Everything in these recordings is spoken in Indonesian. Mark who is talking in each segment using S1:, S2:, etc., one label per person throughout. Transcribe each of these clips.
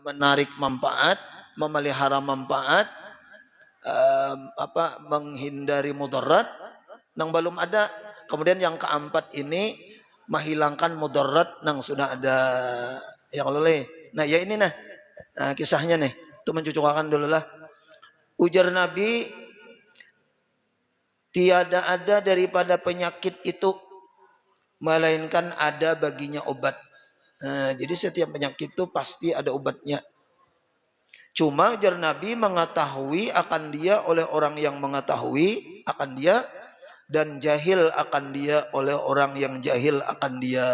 S1: menarik manfaat, memelihara manfaat, menghindari mudarat nang belum ada. Kemudian yang keempat ini menghilangkan mudarat nang sudah ada yang leleh. Nah ya ini kisahnya nih, itu mencucukkan dulu lah. Ujar Nabi, tiada ada daripada penyakit itu melainkan ada baginya obat. Jadi setiap penyakit itu pasti ada obatnya. Cuma ujar Nabi, mengetahui akan dia oleh orang yang mengetahui akan dia, dan jahil akan dia oleh orang yang jahil akan dia.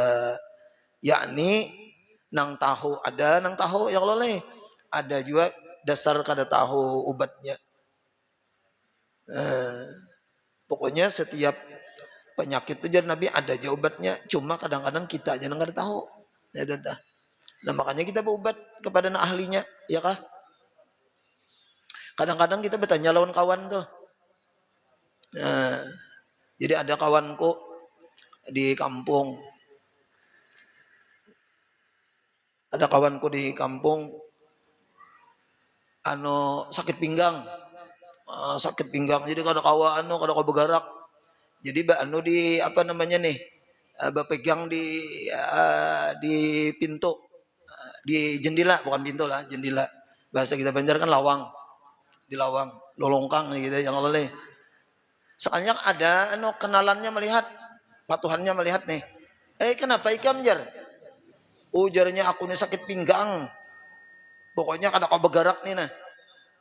S1: Yakni nang tahu ada, nang tahu yang loleh ada juga, dasar kada tahu obatnya. Pokoknya setiap penyakit itu jar Nabi ada aja obatnya, cuma kadang-kadang kita aja nggak tahu. Ya, nah makanya kita berobat kepada ahlinya, ya kah? Kadang-kadang kita bertanya lawan kawan tuh. Nah, jadi ada kawanku di kampung, sakit pinggang, jadi kada kawa kada kawa bergerak. Jadi di apa namanya nih, berpegang di pintu, di jendela, bukan pintu lah, jendela. Bahasa kita Banjar kan lawang, di lawang, lolongkang gitu yang leleh. Soalnya ada kenalannya melihat, patuhannya melihat nih. Kenapa ikam jar? Ujarnya aku nih sakit pinggang. Pokoknya kada kau bergerak nih nah.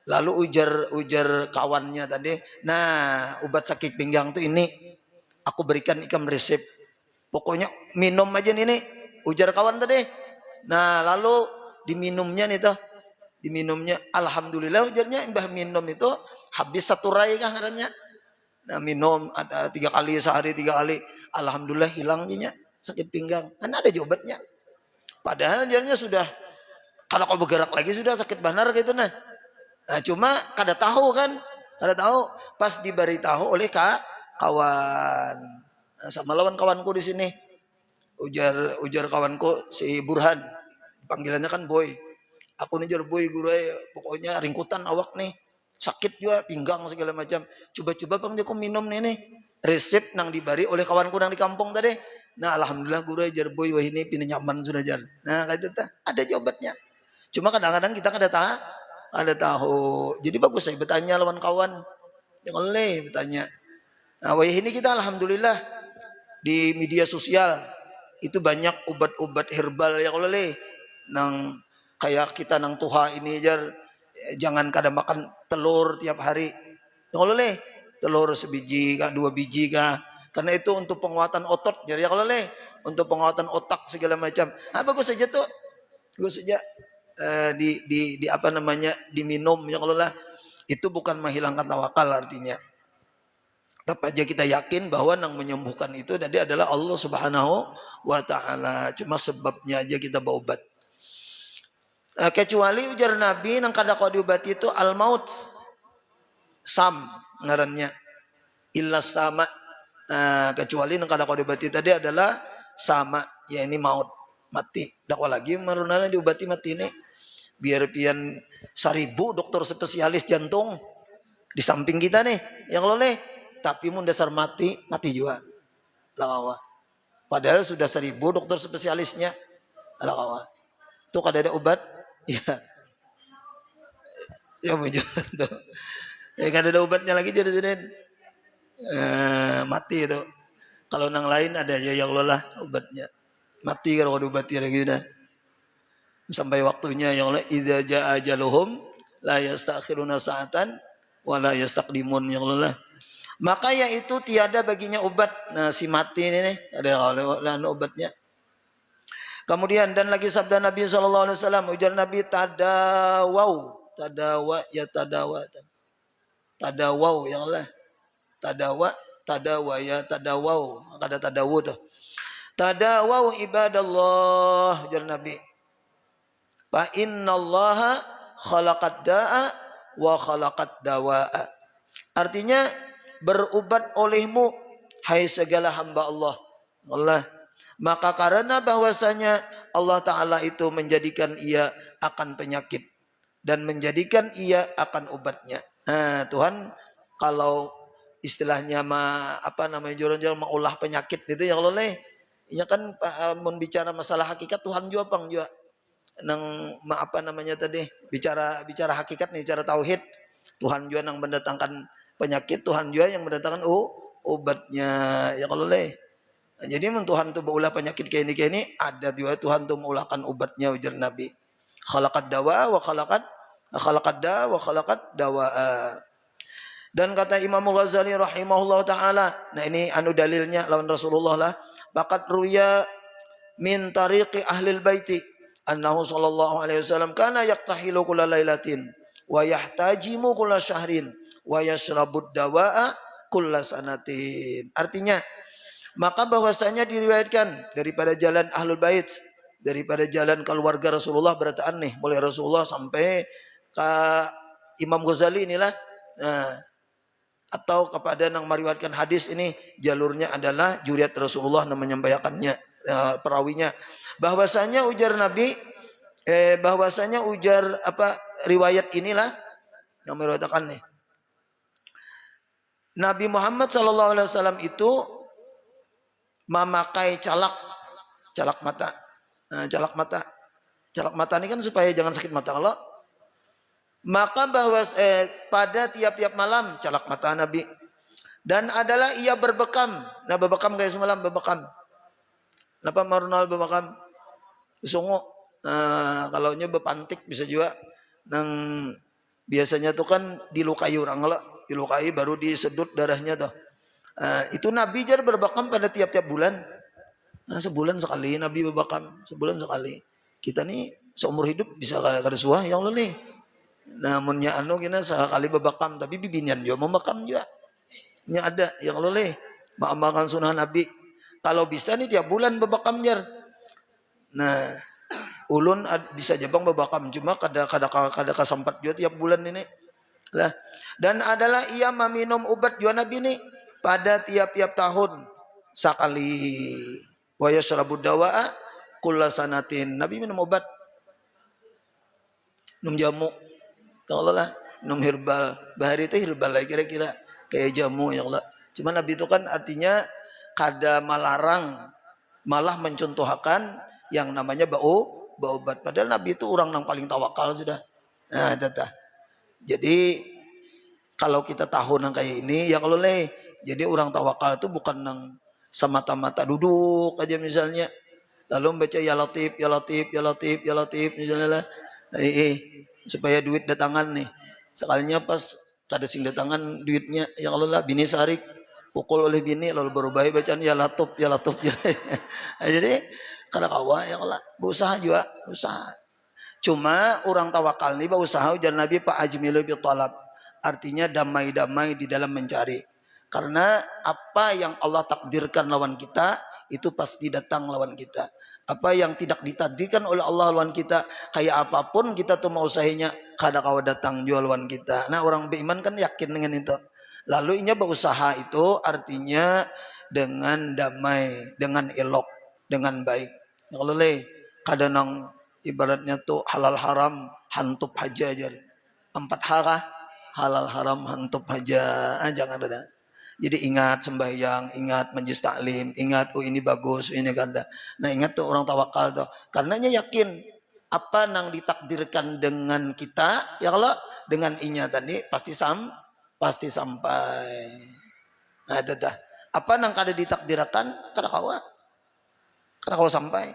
S1: Lalu ujar kawannya tadi, nah obat sakit pinggang tuh ini, aku berikan ikam resep. Pokoknya minum aja nih, ujar kawan tadi. Nah lalu diminumnya nih tuh, diminumnya, alhamdulillah ujarnya, mbah minum itu habis satu rai kah ngarannya. Nah minum ada 3 kali sehari, 3 kali, alhamdulillah hilang jinya sakit pinggang. Kan ada obatnya. Padahal jarnya sudah, kalau kau bergerak lagi sudah sakit benar gitu nah. Cuma kada tahu kan, kada tahu. Pas diberitahu oleh kawan, sama lawan kawanku di sini, ujar kawanku si Burhan, panggilannya kan Boy. Aku nih jar Boy guru, pokoknya ringkutan awak nih, sakit juga pinggang segala macam. Coba-coba bang Joko minum nih resep nang diberi oleh kawanku nang di kampung tadi. Nah alhamdulillah guru jar Boy, wah ini pindah nyaman sudah jar. Nah kayak itu ada obatnya. Cuma kadang-kadang kita kada tahu. Jadi bagus saya bertanya lawan kawan, jangan leh bertanya. Nah wah ini kita alhamdulillah di media sosial itu banyak obat-obat herbal yang leleh nang kayak kita nang tuha ini jar, jangan kada makan telur tiap hari. Yang leleh telur sebiji kah, 2 biji kah, karena itu untuk penguatan otot. Jadi yang leleh untuk penguatan otak segala macam. Bagus saja tuh, bagus saja. Di apa namanya, diminum yang lelah. Itu bukan menghilangkan tawakal artinya. Tapi aja kita yakin bahwa yang menyembuhkan itu tadi adalah Allah Subhanahu wa taala. Cuma sebabnya aja kita berobat. Kecuali ujar Nabi nang kada kau diobati itu al-maut. Sam ngarannya. Illa sama. Kecuali nang kada kau diobati tadi adalah sama, ya ini maut, mati. Dakwa lagi marunana diobati mati ini. Biar pian 1000 dokter spesialis jantung di samping kita nih yang loleh, tapi mun dasar mati juga lakawa. Padahal sudah 1000 dokter spesialisnya lakawa. Itu kada ada obat ya bujur tuh. Kada ada obatnya lagi jadi mati itu. Kalau nang lain ada ya yang lelah obatnya. Mati kalau diobati lagi dah. Sampai waktunya yang idza jaa ajaluhum la yastakhiruna sa'atan wa la yastaqdimun yang lelah. Maka yaitu tiada baginya obat. Nah si mati ini nih ada obatnya. Kemudian dan lagi sabda Nabi sallallahu alaihi wasallam, ujar Nabi, tadawa ya tadawa. Tadawau yang lah. Tadawa ya tadawau. Ada tadawu tuh. Tadawau ibadallah, ujar Nabi. Fa innallaha khalaqad da'a wa khalaqad dawa'a. Artinya berobat olehmu hai segala hamba Allah. Maka karena bahwasanya Allah Ta'ala itu menjadikan ia akan penyakit dan menjadikan ia akan obatnya. Nah, Tuhan kalau istilahnya juran-juran mengolah penyakit itu ya Allah ya kan bicara masalah hakikat Tuhan juga pang juga nang bicara hakikat nih, bicara tauhid. Tuhan juga yang mendatangkan penyakit, Tuhan juga yang mendatangkan obatnya ya kalau jadi Tuhan tuh mengolah penyakit kayak ini ada juga Tuhan tuh mengolahkan obatnya ujar Nabi. Khalaqad dawa wa khalaqad dawa. Dan kata Imam Ghazali rahimahullah taala, nah ini dalilnya lawan Rasulullah lah, bakat ruya min tariqi ahlil baiti annahu sallallahu alaihi wasallam kana yaqtahilu kulla lailatin wa yahtajimu kulla syahrin wa yashrabud dawa'a kulla sanatin. Artinya maka bahwasanya diriwayatkan daripada jalan ahlul bait, daripada jalan keluarga Rasulullah berataan nih mulai Rasulullah sampai ke Imam Ghazali inilah, atau kepada yang meriwayatkan hadis ini jalurnya adalah juriat Rasulullah yang menyampaikannya, perawinya bahwasanya ujar Nabi riwayat inilah yang meriwayatkan nih Nabi Muhammad sallallahu alaihi wasallam itu memakai calak mata. Calak mata ini kan supaya jangan sakit mata. Kalau maka pada tiap-tiap malam calak mata Nabi, dan adalah ia berbekam. Nah berbekam kayak semalam berbekam. Kenapa marunal berbekam? Sungu. Kalau nya bepantik bisa juga. Nang biasanya tuh kan dilukai orang lah, dilukai baru disedut darahnya tuh. Itu Nabi jar berbekam pada tiap-tiap bulan. Nah, sebulan sekali Nabi berbekam, sebulan sekali. Kita nih seumur hidup bisa kada suah yang lalu nih. Namunnya kena sekali berbekam, tapi bibinian juga membekam juga. Ini ada yang lalu mengamalkan sunnah Nabi. Kalau bisa nih tiap bulan berbekam jar. Nah, ulun bisa jabang berbekam, cuma kada kesempat juga tiap bulan ini. Lah, dan adalah ia meminum obat juga Nabi nih pada tiap-tiap tahun sekali. Wa yashrabud dawa'a kulla sanatin. Nabi minum obat. Minum jamu. Ya Allah lah, minum herbal. Bahari itu herbal lah kira-kira kayak jamu ya Allah. Cuma Nabi itu kan artinya kada melarang, malah mencontohkan yang namanya bau obat. Padahal Nabi itu orang yang paling tawakal sudah. Nah, tetah. Jadi kalau kita tahu nang kayak ini ya kalau jadi orang tawakal itu bukan nang semata-mata duduk aja misalnya lalu baca ya latif ya latif ya latif ya latif misalnya lah, supaya duit datangan nih sekalinya pas kada sing datangan duitnya ya Allah lah bini sarik pukul oleh bini lalu berubah bacaan ya latuf ya latuf ya. Jadi kada kawa ya Allah berusaha juga usaha. Cuma orang tawakal nih berusaha ujar Nabi Pak Ajmilu bi talab, artinya damai-damai di dalam mencari. Karena apa yang Allah takdirkan lawan kita itu pasti datang lawan kita. Apa yang tidak ditakdirkan oleh Allah lawan kita, kayak apapun kita tuh mau usahanya kada kawa datang jual lawan kita. Nah orang beriman kan yakin dengan itu. Lalu inya berusaha itu artinya dengan damai, dengan elok, dengan baik. Kalau kadang ibaratnya tuh halal haram hantup haja aja. 4 hara halal haram hantup haja, jangan ada. Jadi ingat sembahyang, ingat majlis taklim, ingat ini bagus, ini ganda. Nah ingat tuh orang tawakal tuh, karenanya yakin apa nang ditakdirkan dengan kita, ya kalau dengan inya tadi pasti sampai. Nah itu dah. Apa nang kada ditakdirkan, kada kawa sampai.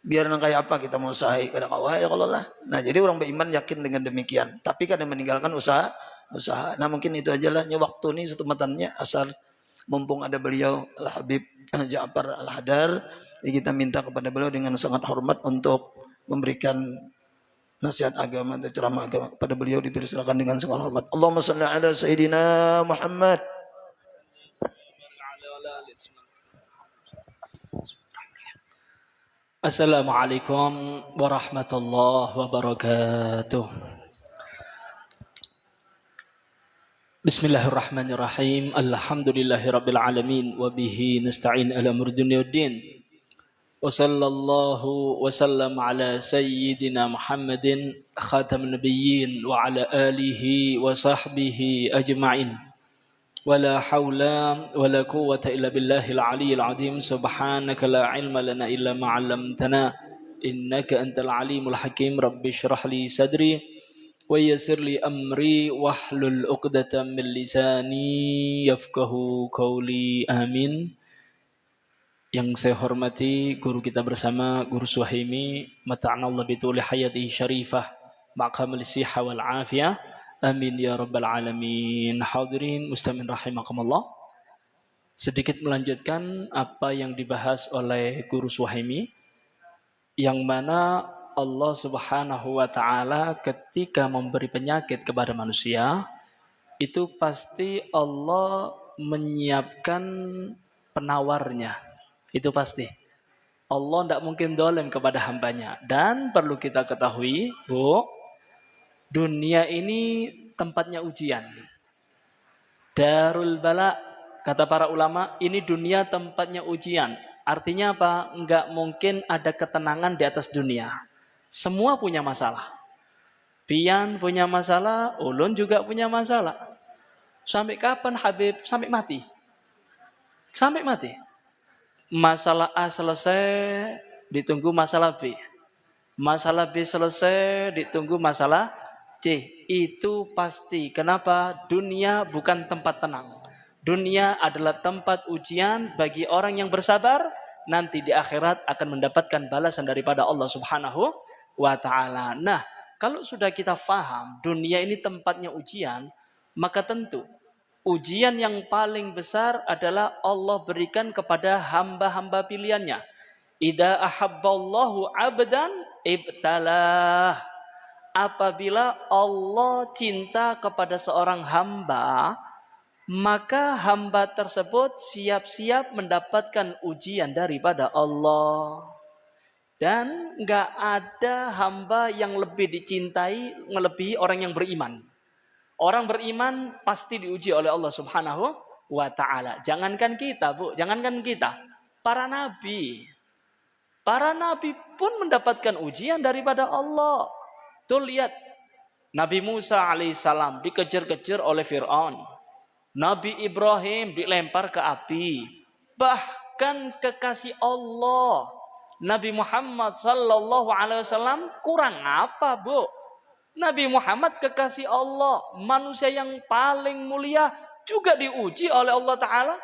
S1: Biar nang kayak apa kita mau usaha, kada kawa ya kalau lah. Nah jadi orang beriman yakin dengan demikian, tapi kada meninggalkan usaha. Nah mungkin itu aja lah waktu ini setempatannya asal mumpung ada beliau Al-Habib Ja'far Al-Hadar, kita minta kepada beliau dengan sangat hormat untuk memberikan nasihat agama atau ceramah agama kepada beliau, dipersilakan dengan sangat hormat. Allahumma shalli ala Sayyidina Muhammad.
S2: Assalamualaikum warahmatullahi wabarakatuh. Bismillahirrahmanirrahim. Alhamdulillahirabbil alamin wa bihi nasta'in ala umuri dunya waddin. وصلى الله وسلم على سيدنا محمد خاتم النبيين وعلى آله وصحبه أجمعين ولا حول ولا قوة إلا بالله العلي العظيم سبحانك لا علم لنا إلا ما علمتنا إنك أنت العليم الحكيم رب اشرح لي صدري ويسر لي أمري واحلل عقدة من لساني يفقه قولي آمين. Yang saya hormati guru kita bersama, Guru Suhaimi, mata'anallah bituli hayatihi syarifah, maqamal siha wal afiyah, amin ya rabbal alamin. Hadirin muslimin rahimakumullah. Sedikit melanjutkan apa yang dibahas oleh Guru Suhaimi, yang mana Allah subhanahu wa ta'ala ketika memberi penyakit kepada manusia, itu pasti Allah menyiapkan penawarnya. Itu pasti. Allah tidak mungkin dolim kepada hambanya. Dan perlu kita ketahui, Bu, dunia ini tempatnya ujian. Darul bala, kata para ulama, ini dunia tempatnya ujian. Artinya apa? Enggak mungkin ada ketenangan di atas dunia. Semua punya masalah. Pian punya masalah, ulun juga punya masalah. Sampai kapan Habib? Sampai mati. Sampai mati. Masalah A selesai, ditunggu masalah B. Masalah B selesai, ditunggu masalah C. Itu pasti. Kenapa? Dunia bukan tempat tenang. Dunia adalah tempat ujian bagi orang yang bersabar. Nanti di akhirat akan mendapatkan balasan daripada Allah subhanahu wa ta'ala. Nah, kalau sudah kita faham dunia ini tempatnya ujian, maka tentu ujian yang paling besar adalah Allah berikan kepada hamba-hamba pilihannya. Idza ahabballahu 'abdan ibtalah. Apabila Allah cinta kepada seorang hamba, maka hamba tersebut siap-siap mendapatkan ujian daripada Allah. Dan enggak ada hamba yang lebih dicintai melebihi orang yang beriman. Orang beriman pasti diuji oleh Allah subhanahu wa ta'ala. Jangankan kita, Bu. Jangankan kita. Para nabi. Para nabi pun mendapatkan ujian daripada Allah. Tuh lihat. Nabi Musa alaihissalam dikejar-kejar oleh Fir'aun. Nabi Ibrahim dilempar ke api. Bahkan kekasih Allah, Nabi Muhammad sallallahu alaihi wasallam kurang apa, Bu? Nabi Muhammad kekasih Allah, manusia yang paling mulia, juga diuji oleh Allah Ta'ala.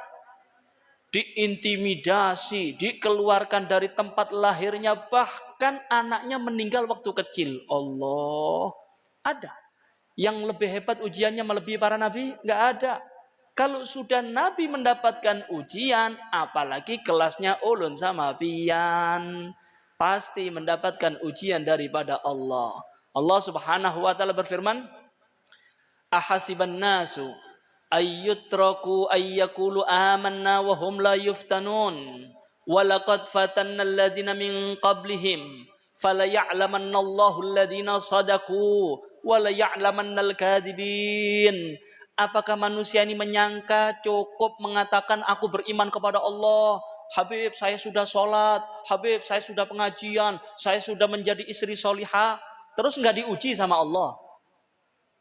S2: Diintimidasi, dikeluarkan dari tempat lahirnya, bahkan anaknya meninggal waktu kecil. Allah, ada. Yang lebih hebat ujiannya melebihi para nabi? Enggak ada. Kalau sudah nabi mendapatkan ujian, apalagi kelasnya ulun sama pian, pasti mendapatkan ujian daripada Allah. Allah subhanahu wa ta'ala berfirman, ahasiban nasu ayyutraku ayyakulu amanna wa hum la yuftanun walaqad fatanna alladhina min qablihim fala ya'lamanna Allahu alladhina sadaku wala ya'lamanna al-kadhibin. Apakah manusia ini menyangka cukup mengatakan aku beriman kepada Allah, Habib saya sudah sholat, Habib saya sudah pengajian, saya sudah menjadi istri solihah, terus nggak diuji sama Allah?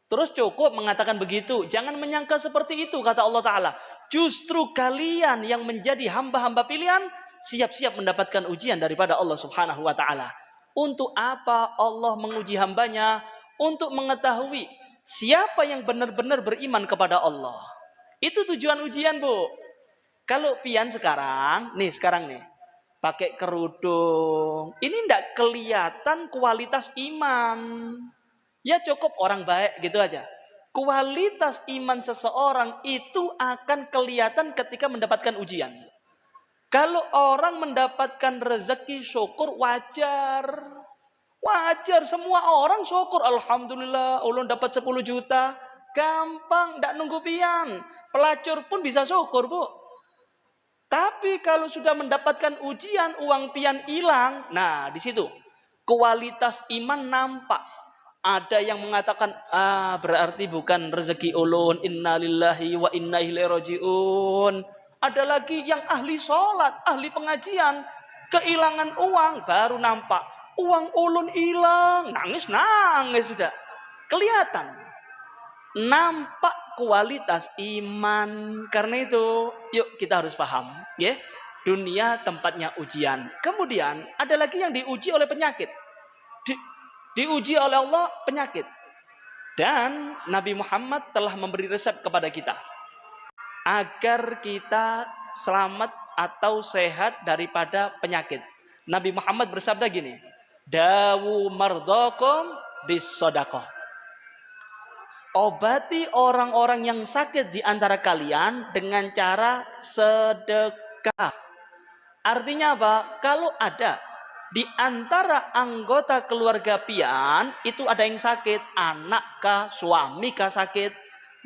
S2: Terus cukup mengatakan begitu? Jangan menyangka seperti itu, kata Allah Ta'ala. Justru kalian yang menjadi hamba-hamba pilihan, siap-siap mendapatkan ujian daripada Allah Subhanahu wa Ta'ala. Untuk apa Allah menguji hambanya? Untuk mengetahui siapa yang benar-benar beriman kepada Allah. Itu tujuan ujian, Bu. Kalau pian sekarang nih, pakai kerudung, ini enggak kelihatan kualitas iman. Ya cukup orang baik gitu aja. Kualitas iman seseorang itu akan kelihatan ketika mendapatkan ujian. Kalau orang mendapatkan rezeki syukur wajar. Wajar, semua orang syukur. Alhamdulillah, ulun dapat 10 juta. Gampang, enggak nunggu pian. Pelacur pun bisa syukur, Bu. Tapi kalau sudah mendapatkan ujian, uang pian hilang. Nah, di situ kualitas iman nampak. Ada yang mengatakan, berarti bukan rezeki ulun. Innalillahi wa inna ilaihi rajiun. Ada lagi yang ahli sholat, ahli pengajian. Kehilangan uang, baru nampak. Uang ulun hilang, nangis sudah. Kelihatan. Nampak kualitas iman. Karena itu, yuk kita harus paham. Ya, dunia tempatnya ujian. Kemudian, ada lagi yang diuji oleh penyakit. Diuji oleh Allah penyakit. Dan Nabi Muhammad telah memberi resep kepada kita. Agar kita selamat atau sehat daripada penyakit. Nabi Muhammad bersabda gini, dawu mardhakum bis shadaqah. Obati orang-orang yang sakit di antara kalian dengan cara sedekah. Artinya apa? Kalau ada di antara anggota keluarga pian itu ada yang sakit, anak kah, suami kah sakit,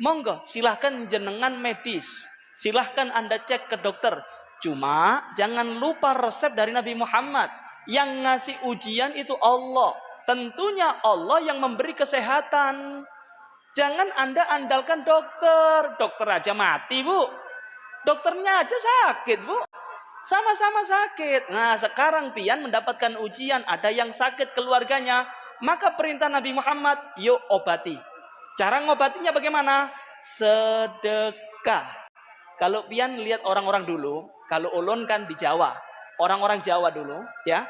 S2: monggo silahkan jenengan medis, silahkan Anda cek ke dokter. Cuma jangan lupa resep dari Nabi Muhammad. Yang ngasih ujian itu Allah. Tentunya Allah yang memberi kesehatan. Jangan Anda andalkan dokter. Dokter aja mati, Bu. Dokternya aja sakit, Bu. Sama-sama sakit. Nah, sekarang pian mendapatkan ujian. Ada yang sakit keluarganya. Maka perintah Nabi Muhammad, yuk obati. Cara ngobatinya bagaimana? Sedekah. Kalau pian lihat orang-orang dulu, kalau ulun kan di Jawa, orang-orang Jawa dulu, ya,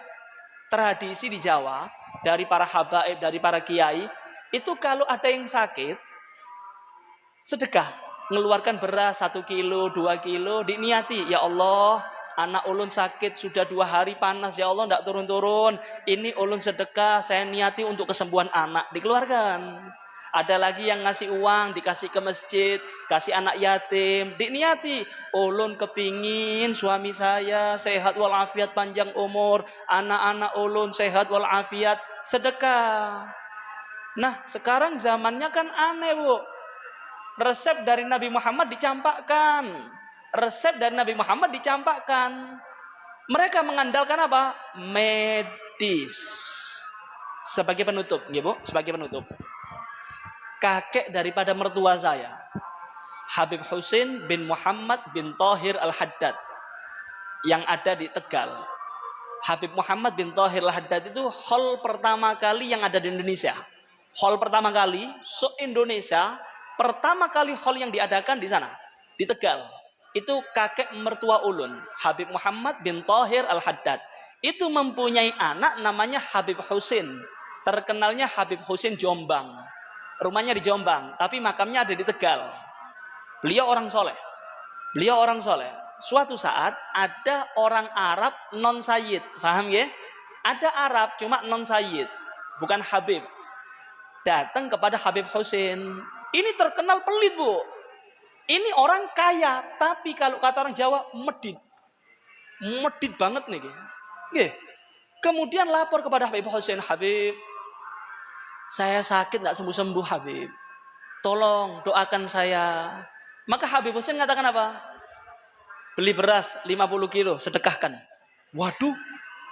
S2: tradisi di Jawa dari para habaib, dari para kiai, itu kalau ada yang sakit, sedekah, mengeluarkan beras 1 kilo, 2 kilo, diniati, ya Allah, anak ulun sakit sudah 2 hari panas, ya Allah, tidak turun-turun, ini ulun sedekah, saya niati untuk kesembuhan anak, dikeluarkan. Ada lagi yang ngasih uang, dikasih ke masjid, kasih anak yatim, diniati. Ulun kepingin suami saya sehat walafiat panjang umur, anak-anak ulun sehat walafiat, sedekah. Nah, sekarang zamannya kan aneh, Bu. Resep dari Nabi Muhammad dicampakkan. Resep dari Nabi Muhammad dicampakkan. Mereka mengandalkan apa? Medis. Sebagai penutup, Bu, sebagai penutup. Kakek daripada mertua saya, Habib Husin bin Muhammad bin Thahir Al-Haddad, yang ada di Tegal. Habib Muhammad bin Thahir Al-Haddad itu hall pertama kali yang ada di Indonesia. Hall pertama kali se-Indonesia, pertama kali hall yang diadakan di sana, di Tegal. Itu kakek mertua ulun, Habib Muhammad bin Thahir Al-Haddad. Itu mempunyai anak namanya Habib Husin. Terkenalnya Habib Husin Jombang. Rumahnya di Jombang, tapi makamnya ada di Tegal. Beliau orang soleh. Beliau orang soleh. Suatu saat ada orang Arab non sayyid, paham ya? Ada Arab cuma non sayyid, bukan Habib. Datang kepada Habib Husin. Ini terkenal pelit, Bu. Ini orang kaya, tapi kalau kata orang Jawa medit. Medit banget nih. Kemudian lapor kepada Habib Husin, Habib, saya sakit tidak sembuh-sembuh, Habib. Tolong doakan saya. Maka Habib Husin katakan apa? Beli beras 50 kilo, sedekahkan. Waduh,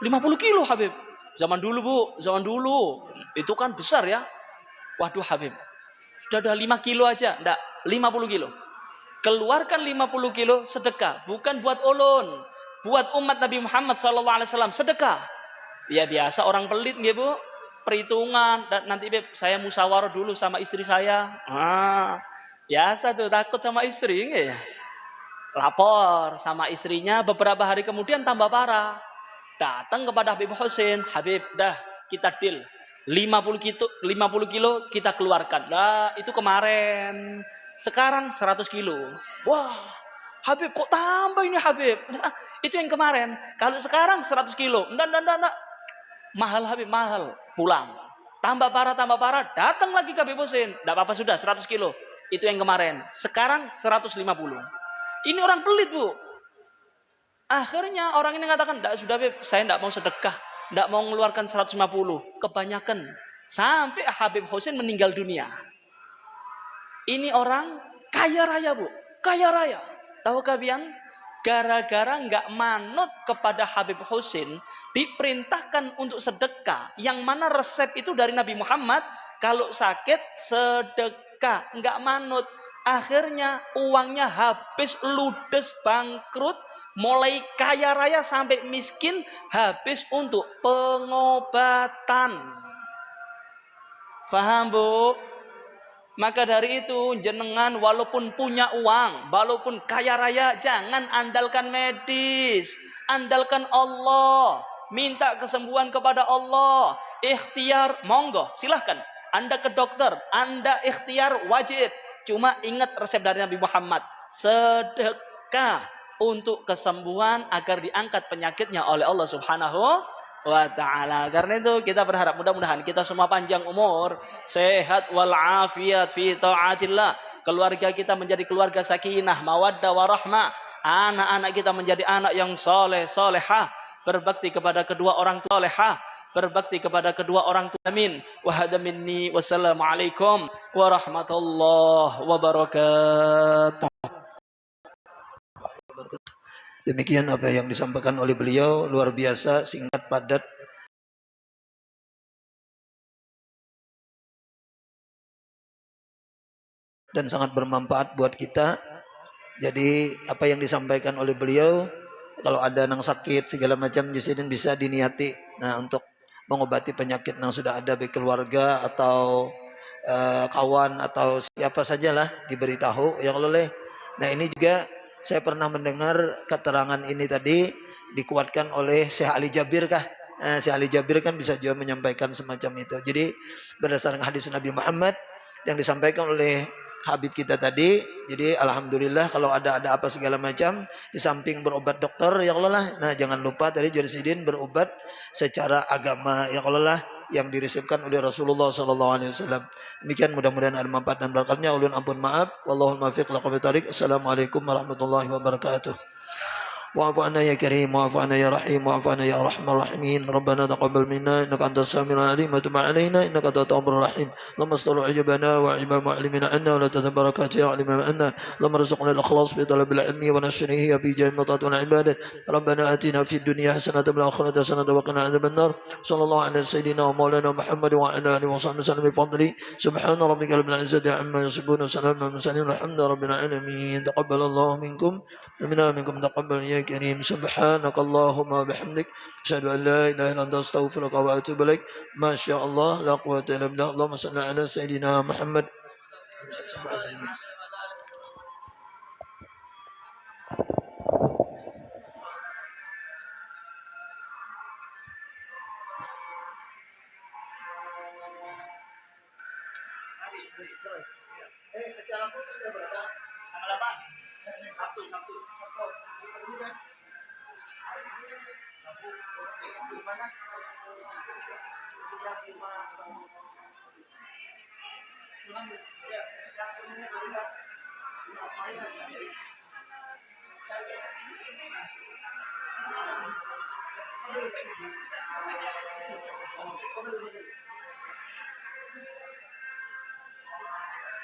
S2: 50 kilo, Habib. Zaman dulu, Bu, zaman dulu. Itu kan besar ya. Waduh, Habib. Sudah ada 5 kilo aja. Enggak, 50 kilo. Keluarkan 50 kilo sedekah. Bukan buat ulun. Buat umat Nabi Muhammad SAW. Sedekah. Ya biasa orang pelit, nggih, Bu. Perhitungan, dan nanti Beb, saya musyawarah dulu sama istri saya. Biasa tuh, takut sama istri, enggak ya? Lapor sama istrinya, beberapa hari kemudian tambah parah. Datang kepada Habib Husin, Habib, dah kita deal. 50 kilo kita keluarkan. Dah, itu kemarin. Sekarang 100 kilo. Wah, Habib kok tambah ini, Habib? Nah, itu yang kemarin. Kalau sekarang 100 kilo. Enggak. Mahal, Habib, mahal. Pulang. Tambah parah. Datang lagi ke Habib Husin. Tidak apa-apa, sudah 100 kilo. Itu yang kemarin. Sekarang 150. Ini orang pelit, Bu. Akhirnya orang ini mengatakan, sudah, Beb, saya tidak mau sedekah. Tidak mau mengeluarkan 150. Kebanyakan. Sampai Habib Husin meninggal dunia. Ini orang kaya raya, Bu. Kaya raya. Tahu kalian? Gara-gara nggak manut kepada Habib Husin, diperintahkan untuk sedekah. Yang mana resep itu dari Nabi Muhammad, kalau sakit sedekah, nggak manut. Akhirnya uangnya habis, ludes, bangkrut. Mulai kaya raya sampai miskin habis untuk pengobatan. Faham, Bu? Maka dari itu jenengan walaupun punya uang, walaupun kaya raya, jangan andalkan medis, andalkan Allah, minta kesembuhan kepada Allah. Ikhtiar monggo, silahkan. Anda ke dokter, Anda ikhtiar wajib. Cuma ingat resep dari Nabi Muhammad, sedekah untuk kesembuhan agar diangkat penyakitnya oleh Allah Subhanahu wa ta'ala. Karena itu kita berharap mudah-mudahan kita semua panjang umur, sehat walafiat fi taatillah. Keluarga kita menjadi keluarga sakinah, mawaddah warahmah. Anak-anak kita menjadi anak yang soleh, solehah, berbakti kepada kedua orang tua, solehah, berbakti kepada kedua orang tua. Amin. Wa hada minni wassalamualaikum warahmatullahi wabarakatuh.
S1: Demikian apa yang disampaikan oleh beliau, luar biasa, singkat, padat, dan sangat bermanfaat buat kita. Jadi apa yang disampaikan oleh beliau, kalau ada yang sakit segala macam di sini bisa diniati. Nah, untuk mengobati penyakit yang sudah ada baik keluarga atau kawan atau siapa sajalah diberitahu yang oleh. Nah, ini juga saya pernah mendengar keterangan ini tadi dikuatkan oleh Syekh Ali Jabir kah? Syekh Ali Jabir kan bisa juga menyampaikan semacam itu. Jadi berdasarkan hadis Nabi Muhammad yang disampaikan oleh Habib kita tadi, jadi alhamdulillah kalau ada apa segala macam, di samping berobat dokter ya Allah lah, nah jangan lupa tadi Jalisidin berobat secara agama ya Allah lah, yang diresepkan oleh Rasulullah sallallahu alaihi wasallam. Demikian, mudah-mudahan ada manfaat dan berkatnya. Ulun ampun maaf, wallahul muwaffiq laqom tarik. Assalamualaikum warahmatullahi wabarakatuh. واعف عنا يا كريم، واعف عنا يا رحيم، واعف عنا يا ارحم الراحمين. ربنا تقبل منا انك انت السميع العليم وتب علينا انك انت التواب الرحيم. اللهم استر عيوبنا وعيب معلمنا عنا ولا تزل بركاته يا علم عنا. اللهم ارزقنا الاخلاص في طلب العلم ونشره في جميع الطاعات والعبادات. ربنا اتنا في الدنيا حسنه وفي الاخره حسنه وقنا عذاب النار. صلى الله على سيدنا ومولانا محمد وعلى اله وصحبه وسلم بفضله. سبحان ربك رب العزه عما يصفون وسلام على المرسلين والحمد لله رب العالمين. تقبل الله منكم ومنا منكم تقبل يا كريم. سبحانك اللهم وبحمدك أشهد أن لا إله إلا أنت أستغفرك وأتوب إليك. ما شاء الله لا قوة إلا بالله. اللهم صل على سيدنا محمد.